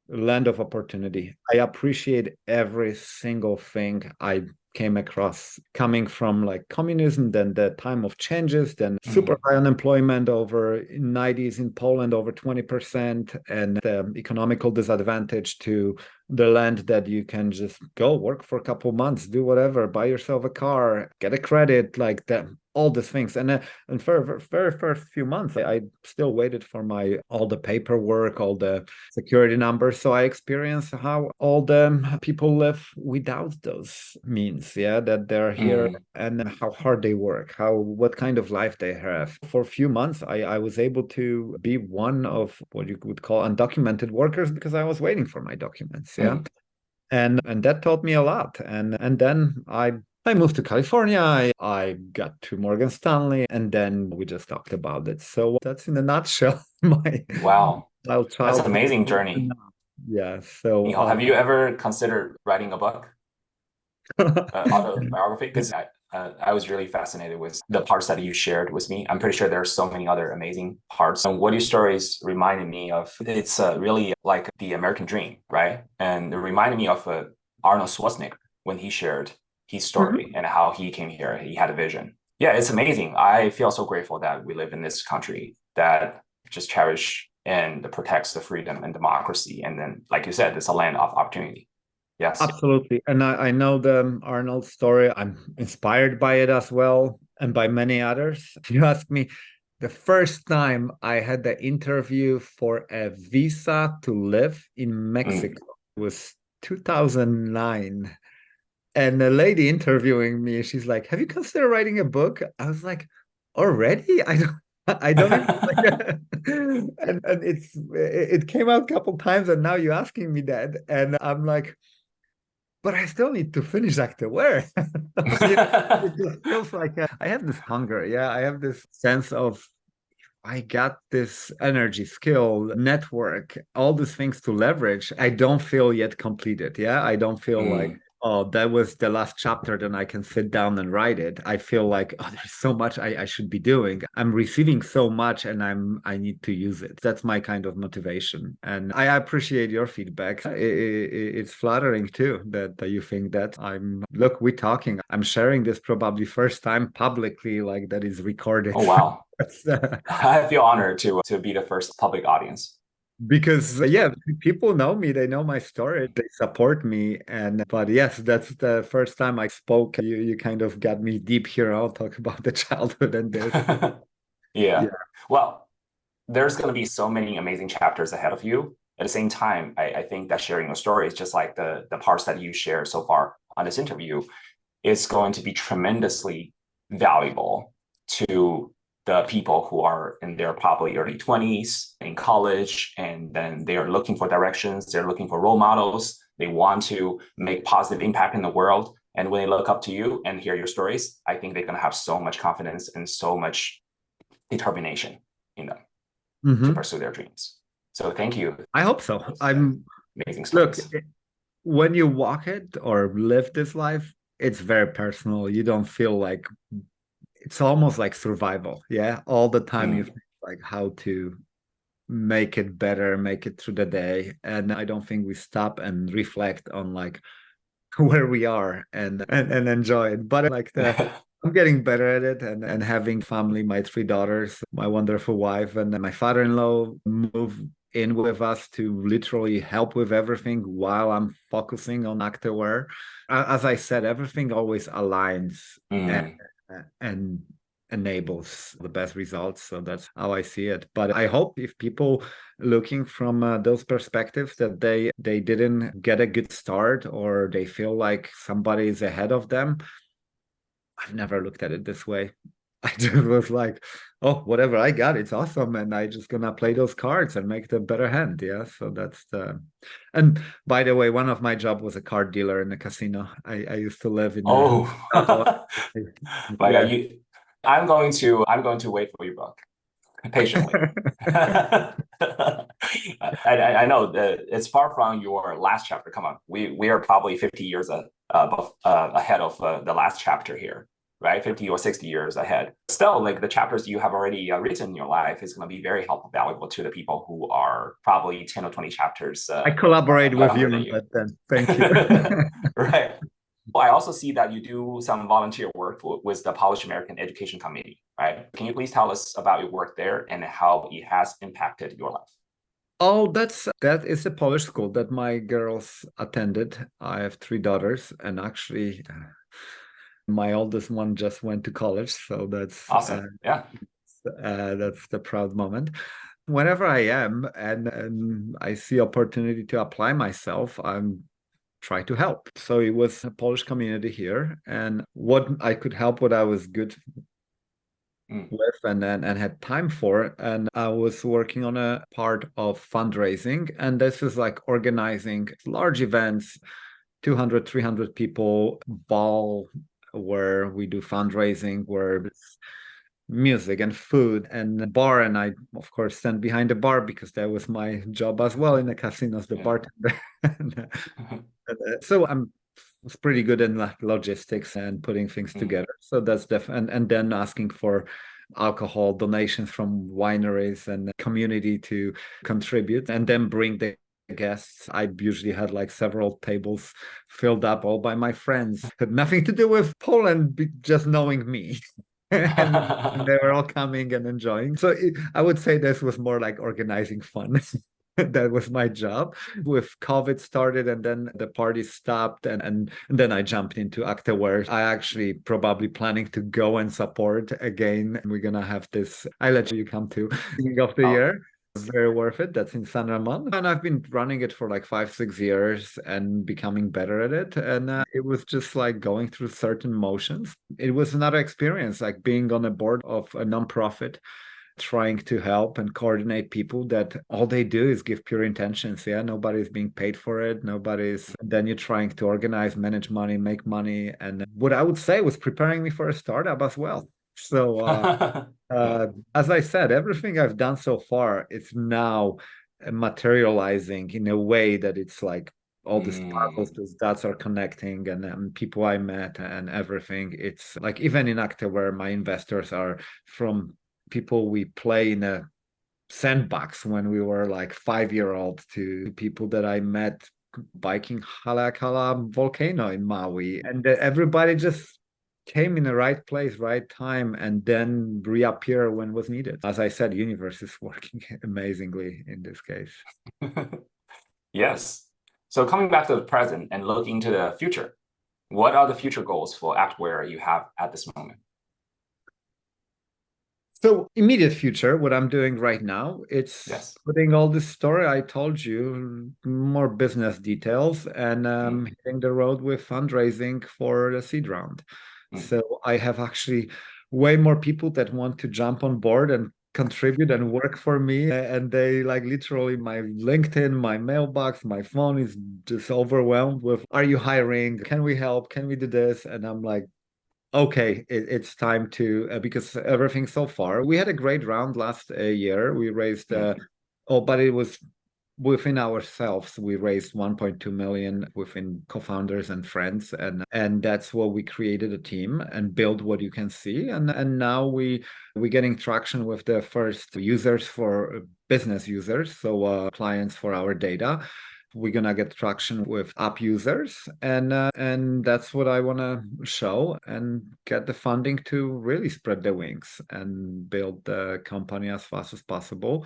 land of opportunity. I appreciate every single thing I came across, coming from like communism, then the time of changes, then super mm, high unemployment over 90s in Poland, over 20%, and the economical disadvantage to the land that you can just go work for a couple months, do whatever, buy yourself a car, get a credit, like that, all these things. And for very first few months, I still waited for my all the paperwork, all the security numbers. So I experienced how all the people live without those means, yeah, that they're here, Mm. and how hard they work, how what kind of life they have. For a few months, I was able to be one of what you would call undocumented workers because I was waiting for my documents. Yeah. Mm. And that taught me a lot. And then I moved to California. I got to Morgan Stanley, and then we just talked about it. So that's in a nutshell my Wow, that's an childhood. amazing journey. Yeah. So Michal, have you ever considered writing a book, autobiography? Because I was really fascinated with the parts that you shared with me. I'm pretty sure there are so many other amazing parts. And what your stories reminded me of, it's really like the American dream, right? And it reminded me of Arnold Schwarzenegger when he shared his story and how he came here. He had a vision. Yeah, it's amazing. I feel so grateful that we live in this country that just cherish and protects the freedom and democracy. And then, like you said, it's a land of opportunity. Yes. Absolutely. And I know the Arnold story. I'm inspired by it as well, and by many others. If you ask me, the first time I had the interview for a visa to live in Mm. Mexico was 2009. And the lady interviewing me, she's like, "Have you considered writing a book?" I was like, "Already? I don't even like." And it came out a couple times, and now you're asking me that, and I'm like, but I still need to finish Actaware. It just feels like I have this hunger. Yeah, I have this sense of I got this energy, skill, network, all these things to leverage. I don't feel yet completed. Yeah, I don't feel like, Mm. oh, that was the last chapter, then I can sit down and write it. I feel like, oh, there's so much I should be doing. I'm receiving so much, and I need to use it. That's my kind of motivation. And I appreciate your feedback. It's flattering too that you think that look, we're talking. I'm sharing this probably first time publicly, like that is recorded. Oh, wow. I feel honored to be the first public audience. Because yeah, people know me, they know my story, they support me. And but yes, that's the first time I spoke. You kind of got me deep here. I'll talk about the childhood and this. Yeah. Yeah. Well, there's going to be so many amazing chapters ahead of you. At the same time, I think that sharing your story is just like the parts that you shared so far on this interview is going to be tremendously valuable to the people who are in their probably early 20s in college, and then they are looking for directions, they're looking for role models, they want to make positive impact in the world. And when they look up to you and hear your stories, I think they're going to have so much confidence and so much determination in them to Hmm. pursue their dreams. So thank you. I hope so. Amazing Look, stories. when you walk it or live this life, it's very personal. You don't feel like it's almost like survival. Yeah. All the time you Mm. think like how to make it better, make it through the day. And I don't think we stop and reflect on like where we are and enjoy it. But like I'm getting better at it, and having family, my three daughters, my wonderful wife, and then my father-in-law move in with us to literally help with everything while I'm focusing on Actaware. As I said, everything always aligns and, Mm. and enables the best results. So that's how I see it. But I hope if people looking from those perspectives that they didn't get a good start or they feel like somebody is ahead of them. I've never looked at it this way. I just was like, oh, whatever I got, it's awesome, and I just gonna play those cards and make the better hand. Yeah, so that's the. And by the way, one of my job was a card dealer in a casino. I used to live in the Oh, Southwest. my God, Yeah. you. I'm going to wait for your book patiently. I know that it's far from your last chapter. Come on, we are probably 50 years ahead of the last chapter here, right? 50 or 60 years ahead. Still, like the chapters you have already written in your life is going to be very helpful, valuable to the people who are probably 10 or 20 chapters I collaborate with younger you than on you. that then. Thank you. Right. Well, I also see that you do some volunteer work with the Polish American Education Committee, right? Can you please tell us about your work there and how it has impacted your life? Oh, that is a Polish school that my girls attended. I have three daughters, and actually, my oldest one just went to college, so Awesome. Yeah. that's the proud moment. Whenever I am and I see opportunity to apply myself, I'm try to help. So it was a Polish community here, and what I could help, what I was good Mm. with and had time for. And I was working on a part of fundraising. And this is like organizing large events, 200, 300 people, ball where we do fundraising, where it's music and food and bar. And I, of course, stand behind the bar because that was my job as well in the casinos, the Yeah. bartender. So I'm was pretty good in like logistics and putting things Mm. together. So that's definitely, and then asking for alcohol donations from wineries and community to contribute and then bring the guests. I usually had like several tables filled up all by my friends. Had nothing to do with Poland, just knowing me. and they were all coming and enjoying. So I would say this was more like organizing fun. That was my job. With COVID started and then the party stopped and then I jumped into Actaware. I actually probably planning to go and support again. We're gonna have this. I let you come to beginning of the Oh, year. Very worth it. That's in San Ramon. And I've been running it for like 5, 6 years and becoming better at it. And it was just like going through certain motions. It was another experience, like being on a board of a nonprofit, trying to help and coordinate people that all they do is give pure intentions. Yeah, nobody's being paid for it. Nobody's. Then you're trying to organize, manage money, make money. And what I would say was preparing me for a startup as well. So, yeah. as I said, everything I've done so far is now materializing in a way that it's like all the sparkles, Mm. those dots are connecting, and people I met and everything. It's like even in Acta, where my investors are from people we play in a sandbox when we were like 5-year-old to people that I met biking Halakala volcano in Maui, and everybody just came in the right place, right time, and then reappear when was needed. As I said, universe is working amazingly in this case. Yes. So coming back to the present and looking to the future, what are the future goals for Actware you have at this moment? So immediate future, what I'm doing right now, it's Yes. putting all this story I told you, more business details, and Mm. hitting the road with fundraising for the seed round. Mm. So I have actually way more people that want to jump on board and contribute and work for me. And they like literally my LinkedIn, my mailbox, my phone is just overwhelmed with, are you hiring? Can we help? Can we do this? And I'm like, okay, it's time to because everything so far. We had a great round last year. We raised Mm. oh, but it was within ourselves. We raised 1.2 million within co-founders and friends, and that's what we created a team and built what you can see. And now we're getting traction with the first users for business users, so clients for our data. We're gonna get traction with app users, and that's what I want to show and get the funding to really spread the wings and build the company as fast as possible.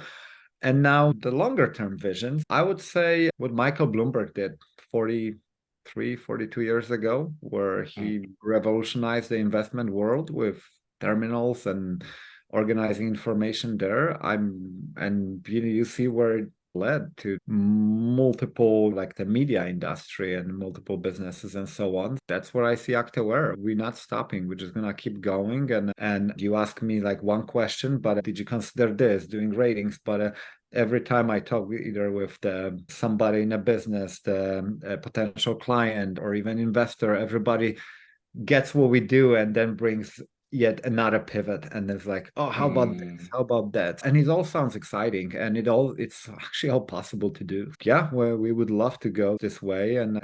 And now the longer term vision, I would say what Michael Bloomberg did 43, 42 years ago, where Mm. he revolutionized the investment world with terminals and organizing information there. And you see where it led to multiple, like the media industry and multiple businesses and so on. That's where I see Actaware. We're not stopping. We're just gonna keep going. And you ask me like one question, but did you consider this doing ratings? But every time I talk either with somebody in a business, a potential client, or even investor, everybody gets what we do and then brings yet another pivot and it's like, oh, how about this, Mm. how about that, and it all sounds exciting and it's actually all possible to do. Yeah, well, we would love to go this way, and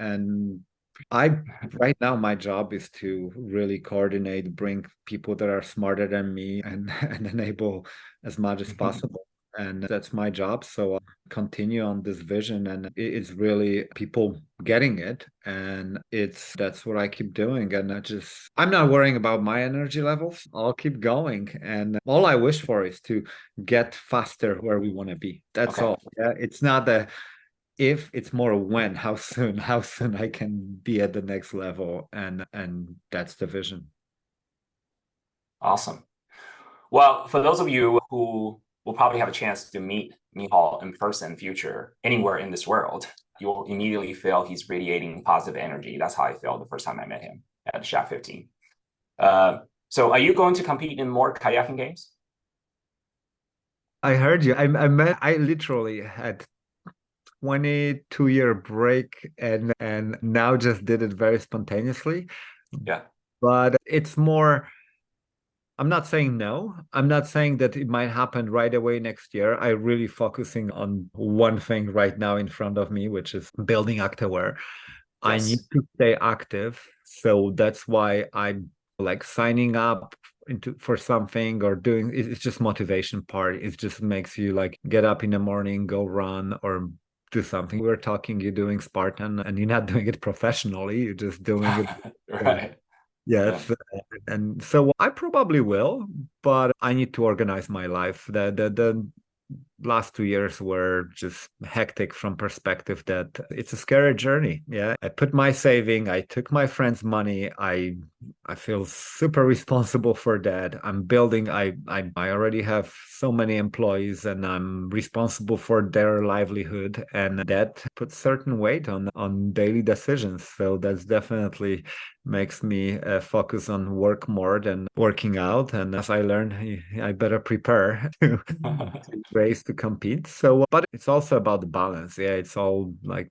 I right now my job is to really coordinate, bring people that are smarter than me and enable as much as possible, and that's my job. So continue on this vision, and it's really people getting it, and that's what I keep doing. And I'm not worrying about my energy levels. I'll keep going, and all I wish for is to get faster where we want to be. That's Okay, all. Yeah, it's not the if, it's more when, how soon I can be at the next level, and that's the vision. awesome. Well, for those of you who will probably have a chance to meet Michal in person in future, anywhere in this world, you'll immediately feel he's radiating positive energy. That's how I felt the first time I met him at Shack 15. So are you going to compete in more kayaking games? I heard you. I literally had 22-year break, and now just did it very spontaneously. Yeah. But it's more, I'm not saying no. I'm not saying that it might happen right away next year. I really focusing on one thing right now in front of me, which is building Actaware. I need Yes. to stay active. So that's why I'm like signing up into for something or doing it's just motivation part. It just makes you like get up in the morning, go run or do something. We were talking, you're doing Spartan and you're not doing it professionally, you're just doing it. Right. Yeah. Yes. And so I probably will, but I need to organize my life. The last 2 years were just hectic from perspective that it's a scary journey. Yeah. I put my saving, I took my friend's money. I feel super responsible for that. I'm building, I already have so many employees and I'm responsible for their livelihood. And that puts certain weight on daily decisions. So that's definitely makes me focus on work more than working out. And as I learned, I better prepare to race to compete. So, but it's also about the balance. Yeah, it's all like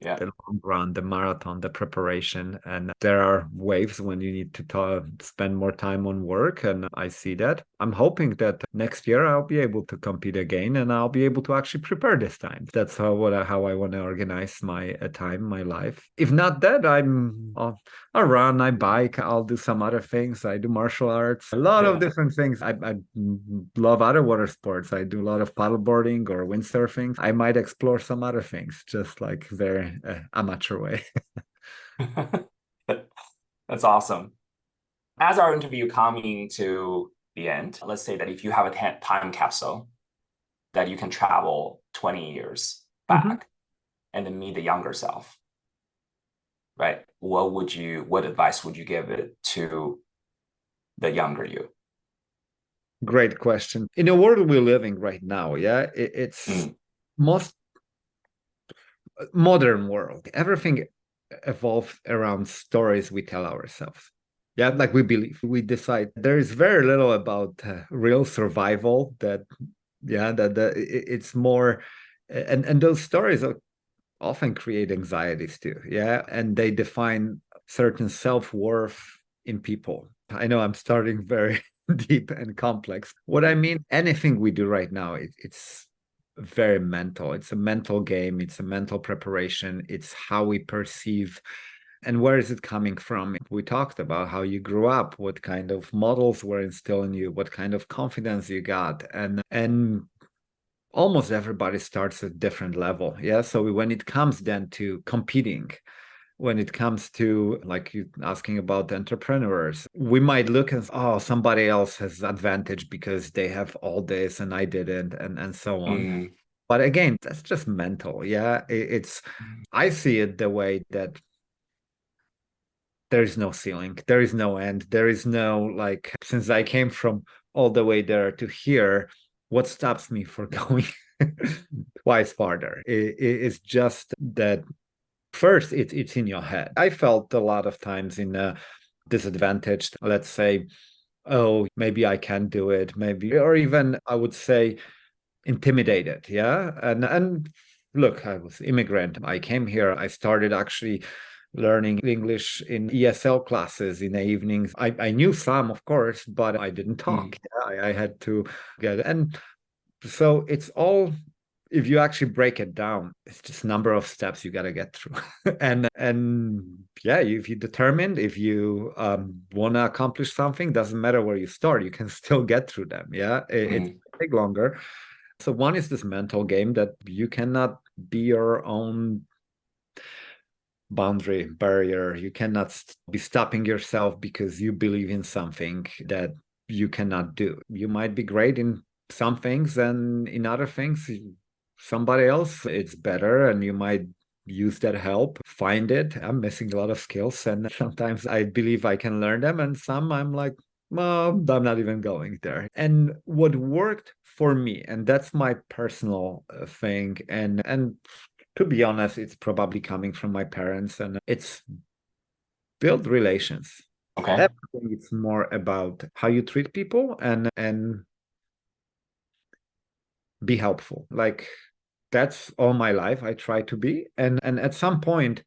Yeah. the long run, the marathon, the preparation, and there are waves when you need to spend more time on work, and I see that. I'm hoping that next year I'll be able to compete again, and I'll be able to actually prepare this time. That's how I want to organize my time, my life. If not that, I'll run, I bike, I'll do some other things. I do martial arts, a lot of Yeah. different things. I love other water sports. I do a lot of paddleboarding or windsurfing. I might explore some other things, just like very amateur way. That's awesome. As our interview coming to the end, let's say that if you have a time capsule that you can travel 20 years Mhm. back and then meet the younger self, right? What advice would you give it to the younger you? Great question. In the world we're living right now, yeah, it's Mm, most modern world. Everything evolved around stories we tell ourselves. Yeah, like we believe, we decide. There is very little about real survival. It's more, and those stories often create anxieties too. Yeah, and they define certain self-worth in people. I know I'm starting very deep and complex. What I mean, anything we do right now, it's very mental. It's a mental game. It's a mental preparation. It's how we perceive and where is it coming from? We talked about how you grew up, what kind of models were instilled in you, what kind of confidence you got, and almost everybody starts at a different level. Yeah. So when it comes then to competing, when it comes to like you asking about entrepreneurs, we might look and oh, somebody else has advantage because they have all this and I didn't, and so on. mm, But again, that's just mental. Yeah. It's I see it the way that there is no ceiling, there is no end, there is no like since I came from all the way there to here, what stops me for going twice farther? It's just that first it's in your head. I felt a lot of times in a disadvantaged, let's say, oh, maybe I can do it, maybe, or even I would say intimidated. Yeah. And look, I was immigrant. I came here. I started actually learning English in ESL classes in the evenings. I knew some, of course, but I didn't talk. mm, I had to get it. And so it's all if you actually break it down, it's just number of steps you got to get through. And yeah, if you determined, if you want to accomplish something, doesn't matter where you start, you can still get through them. Yeah, it mm, take longer. So one is this mental game that you cannot be your own boundary barrier. You cannot be stopping yourself because you believe in something that you cannot do. You might be great in some things, and in other things somebody else it's better, and you might use that help, find it. I'm missing a lot of skills, and sometimes I believe I can learn them, and some I'm like, well, I'm not even going there. And what worked for me, and that's my personal thing, and to be honest, it's probably coming from my parents, and it's build relations. Okay. Everything is more about how you treat people and be helpful. Like that's all my life I try to be, and at some point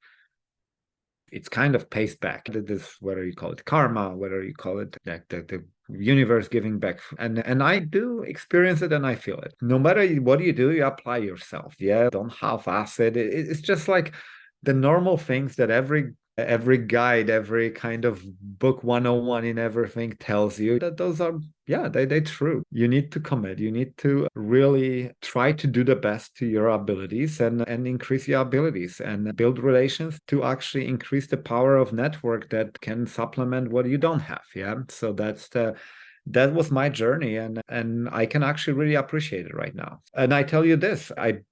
it's kind of pays back. This, whether you call it karma, whether you call it like the universe giving back, and I do experience it and I feel it. No matter what you do, you apply yourself. Yeah, don't half-ass it. It's just like the normal things that every guide, every kind of book 101 in everything tells you, that those are, yeah, they true. You need to commit. You need to really try to do the best to your abilities and increase your abilities and build relations to actually increase the power of network that can supplement what you don't have. Yeah. So that was my journey, and I can actually really appreciate it right now. And I tell you this, I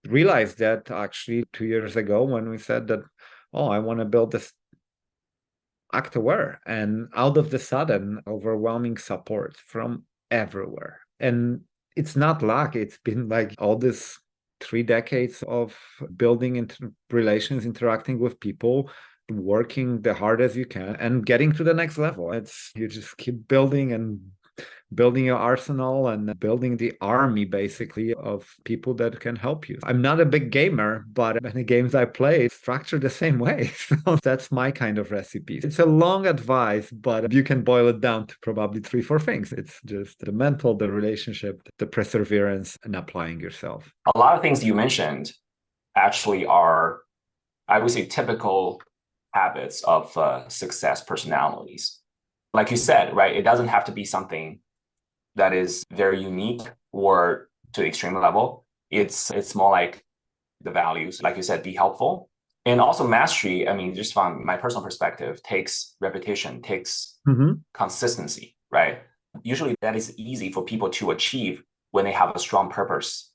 realized that actually 2 years ago when we said that, oh, I want to build this Actaware, and out of the sudden, overwhelming support from everywhere. And it's not luck. It's been like all this 3 decades of building relations, interacting with people, working the hardest you can, and getting to the next level. It's you just keep building and building your arsenal and building the army basically of people that can help you. I'm not a big gamer, but the games I play structure the same way. So that's my kind of recipe. It's a long advice, but you can boil it down to probably 3, 4 things. It's just the mental, the relationship, the perseverance, and applying yourself. A lot of things you mentioned actually are, I would say, typical habits of success personalities. Like you said, right? It doesn't have to be something that is very unique or to the extreme level. It's more like the values, like you said, be helpful. And also mastery, I mean, just from my personal perspective, takes repetition, takes consistency, right? Usually that is easy for people to achieve when they have a strong purpose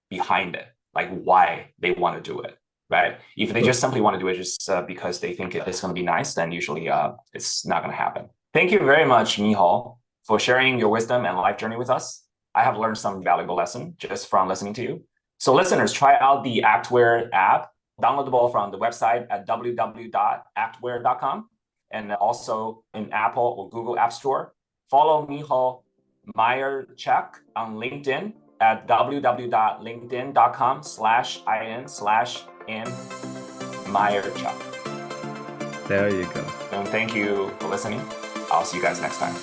behind it, like why they want to do it, right? If they just simply want to do it just because they think it's going to be nice, then usually it's not going to happen. Thank you very much, Michal, for sharing your wisdom and life journey with us. I have learned some valuable lesson just from listening to you. So listeners, try out the Actaware app, downloadable from the website at www.actaware.com, and also in Apple or Google App Store. Follow Michal Majerczak on LinkedIn at www.linkedin.com/in/Majerczak. There you go. And thank you for listening. I'll see you guys next time.